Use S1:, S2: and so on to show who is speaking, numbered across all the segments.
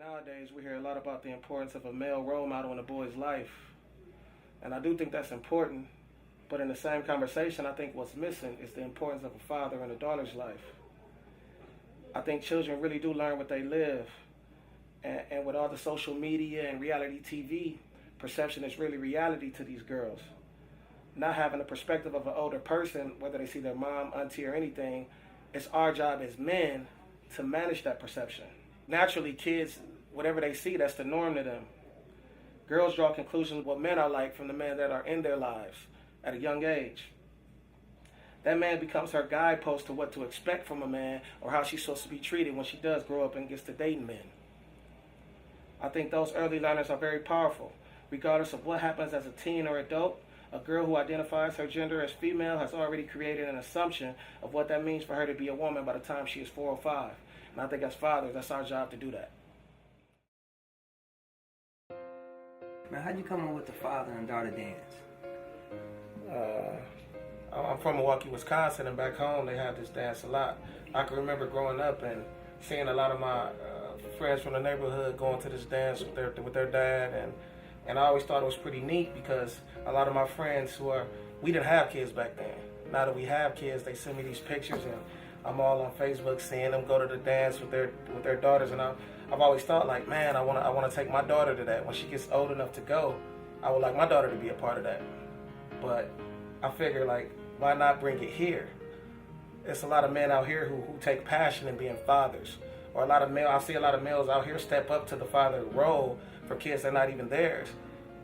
S1: Nowadays, we hear a lot about the importance of a male role model in a boy's life. And I do think that's important. But in the same conversation, I think what's missing is the importance of a father in a daughter's life. I think children really do learn what they live. And with all the social media and reality TV, perception is really reality to these girls. Not having the perspective of an older person, whether they see their mom, auntie, or anything, it's our job as men to manage that perception. Naturally, kids, whatever they see, that's the norm to them. Girls draw conclusions of what men are like from the men that are in their lives at a young age. That man becomes her guidepost to what to expect from a man or how she's supposed to be treated when she does grow up and gets to dating men. I think those early learners are very powerful. Regardless of what happens as a teen or adult, a girl who identifies her gender as female has already created an assumption of what that means for her to be a woman by the time she is 4 or 5. And I think as fathers, that's our job to do that.
S2: Man, how'd you come up with the father and daughter dance?
S1: I'm from Milwaukee, Wisconsin, and back home they have this dance a lot. I can remember growing up and seeing a lot of my friends from the neighborhood going to this dance with their dad, and I always thought it was pretty neat because a lot of my friends we didn't have kids back then. Now that we have kids, they send me these pictures, and I'm all on Facebook seeing them go to the dance with their daughters, and I've always thought, like, man, I want to take my daughter to that. When she gets old enough to go, I would like my daughter to be a part of that. But I figure, like, why not bring it here? There's a lot of men out here who take passion in being fathers. Or I see a lot of males out here step up to the father role for kids that are not even theirs.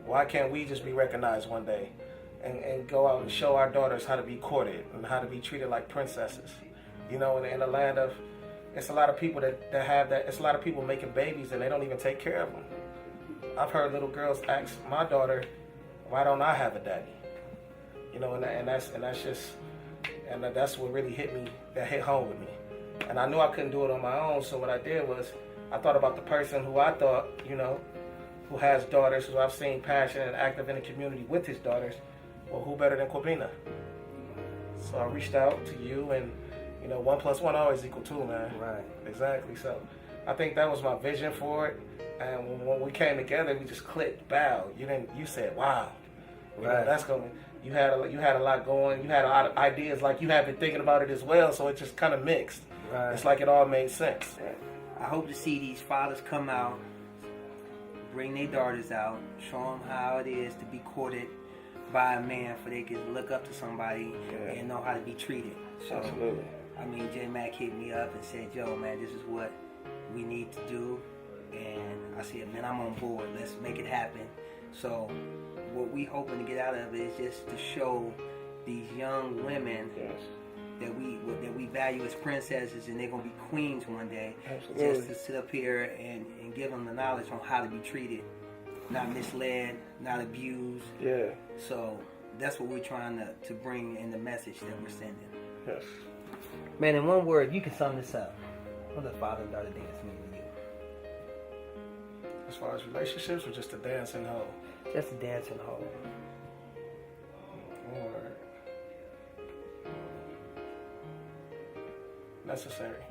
S1: Why can't we just be recognized one day and go out and show our daughters how to be courted and how to be treated like princesses? You know, in the land of, it's a lot of people that have that. It's a lot of people making babies and they don't even take care of them. I've heard little girls ask my daughter, why don't I have a daddy? You know, and that's what really hit home with me. And I knew I couldn't do it on my own, so what I did was I thought about the person who I thought, you know, who has daughters, who I've seen passionate and active in the community with his daughters. Well, who better than Kwabena? So I reached out to you, and, you know, 1 + 1 always equal 2, man.
S2: Right.
S1: Exactly. So I think that was my vision for it. And when we came together, we just clicked. Bow. You said, wow. You
S2: right.
S1: know, that's going. You had a lot going. You had a lot of ideas. Like, you have been thinking about it as well. So it just kind of mixed.
S2: Right.
S1: It's like it all made sense.
S2: I hope to see these fathers come out, bring their daughters out, show them how it is to be courted by a man, for they can look up to somebody and know how to be treated. So,
S1: absolutely.
S2: I mean, J Mac hit me up and said, yo, man, this is what we need to do. And I said, man, I'm on board. Let's make it happen. So what we hoping to get out of it is just to show these young women that we value as princesses, and they're going to be queens one day.
S1: Absolutely.
S2: Just to sit up here and give them the knowledge on how to be treated, not misled, not abused.
S1: Yeah.
S2: So that's what we're trying to bring in the message that we're sending.
S1: Yes.
S2: Man, in one word, you can sum this up. What does father and daughter dance mean to you?
S1: As far as relationships, or just a dancing whole?
S2: Just a dancing whole.
S1: Or necessary.